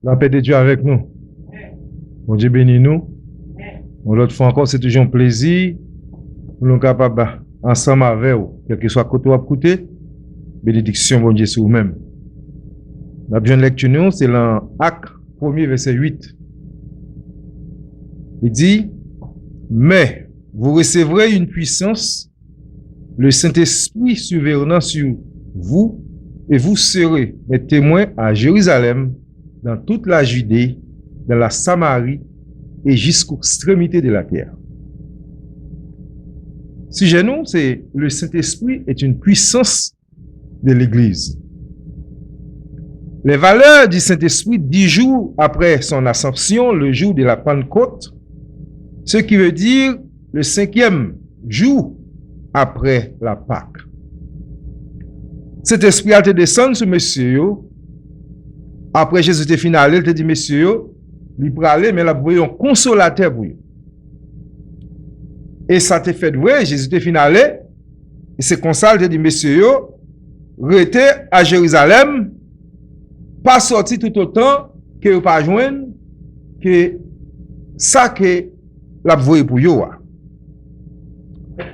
La paix de Dieu avec nous. Bon Dieu bénit nous. Bon, l'autre fois encore, c'est toujours un plaisir pour nous capables ensemble avec vous, quel que soit côté ou à côté, bénédiction bon Dieu sur vous-même. La bien lecture nous, c'est dans Actes 1er verset 8. Il dit, mais vous recevrez une puissance, le Saint-Esprit survenant sur vous, et vous serez mes témoins à Jérusalem, dans toute la Judée, dans la Samarie et jusqu'aux extrémités de la terre. Sujet nous, c'est le Saint-Esprit est une puissance de l'Église. Les valeurs du Saint-Esprit 10 jours après son ascension, le jour de la Pentecôte, ce qui veut dire le 5e jour après la Pâque. Cet esprit a été descendu sur monsieur. Après Jésus était final, il te dit monsieur, il peut aller, mais là, vous voyez un consolateur pour lui. Et ça te fait vrai, Jésus était final, et c'est comme ça, il te dit monsieur, restez à Jérusalem, pas sorti tout autant que vous pas joindre que ça que la voie pour vous.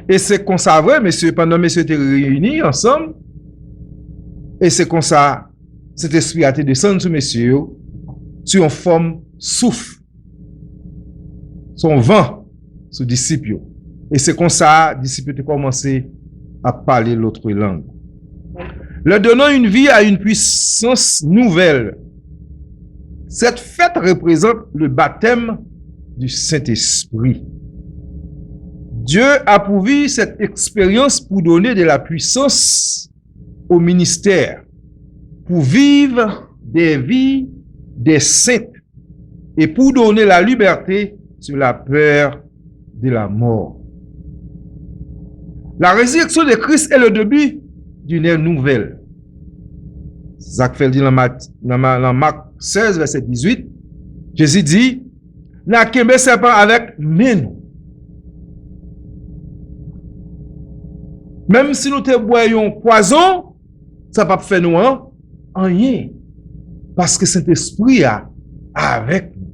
Et c'est comme ça vrai, monsieur, pendant monsieur étaient réunis ensemble, et c'est comme ça, cet esprit a été descendu sur monsieur, sur une forme souffle, son vent, sur disciples. Et c'est comme ça, disciples ont commencé à parler l'autre langue. Leur donnant une vie à une puissance nouvelle. Cette fête représente le baptême du Saint-Esprit. Dieu a pourvu cette expérience pour donner de la puissance au ministère, pour vivre des vies des saints et pour donner la liberté sur la peur de la mort. La résurrection de Christ est le début d'une ère nouvelle. Jacques fait dit dans Marc 16, verset 18, Jésus dit, n'a qu'aimé serpent avec nous. Même si nous te boyons poison, ça va pas faire nous rien. Parce que Saint-Esprit est avec nous.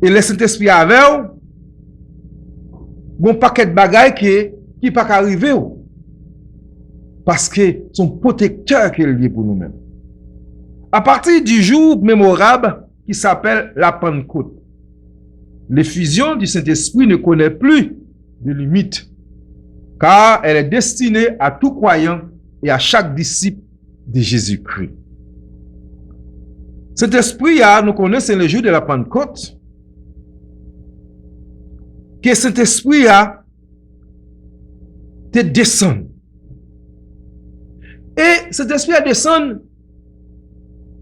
Et le Saint-Esprit avec nous, bon paquet de bagailles qui pas arriver. Parce que son protecteur qui est lié pour nous-mêmes. À partir du jour mémorable qui s'appelle la Pentecôte, l'effusion du Saint-Esprit ne connaît plus de limite, car elle est destinée à tout croyant et à chaque disciple de Jésus-Christ. Cet esprit, nous connaissons le jour de la Pentecôte, que cet esprit te descend. Et cet esprit descend,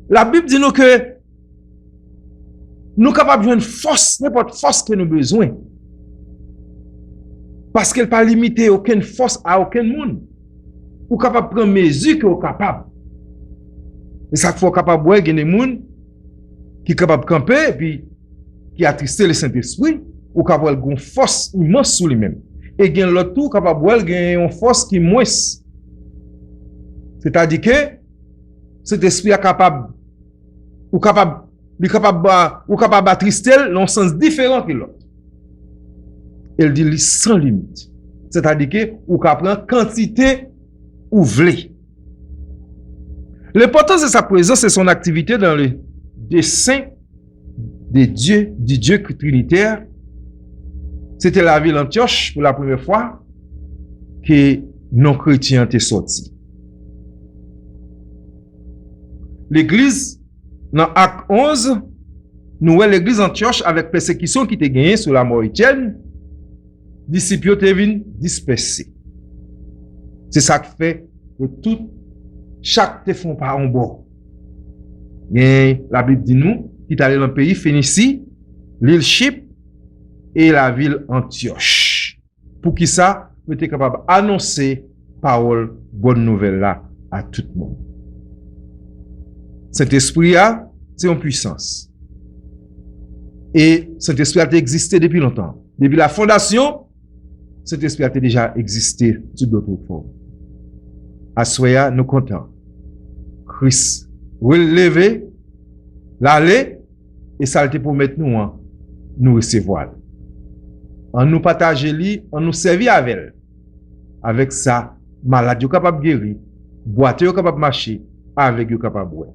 la Bible dit nous que nous sommes capables de une force, n'importe force que nous avons besoin. Parce qu'elle n'est pas limitée aucune force à aucun monde. Ou capable de prendre mesure que vous êtes capable. Et ça faut capable de voir des gens qui sont capables de camper et puis qui attristent le Saint-Esprit ou capable de avoir une force immense sur lui-même. Et il y a l'autre tout capable de avoir une force qui est moins. C'est-à-dire que cet esprit est capable ou capable d'attrister dans un sens différent que l'autre. Elle dit sans limite. C'est-à-dire que ou prendre quantité ou voulez. L'importance de sa présence et son activité dans le dessein de Dieu, du Dieu trinitaire. C'était la ville d'Antioche pour la première fois que non-chrétiens étaient sortis. L'église, dans Acte 11, nous voyons l'église d'Antioche avec persécution qui était gagnée sous la mort Étienne. Disciples étaient venus disperser. C'est ça qui fait que chaque te font par un bord. Et la Bible dit nous, qui est allé dans le pays Phénicie, l'île Chypre et la ville Antioche. Pour qui ça, vous êtes capable d'annoncer parole, bonne nouvelle là, à tout le monde. Cet esprit là, c'est en puissance. Et cet esprit a existé depuis longtemps. Depuis la fondation, cet esprit a déjà existé sous d'autres formes. À Soya, nous comptons. Christ relevé l'aller, et ça te pour mettre nous, hein, nous recevoir. En nous partager li, en nous servir avec elle. Avec ça, malade yo capable guérir, boiteux yo capable marcher, avec yo capable boire.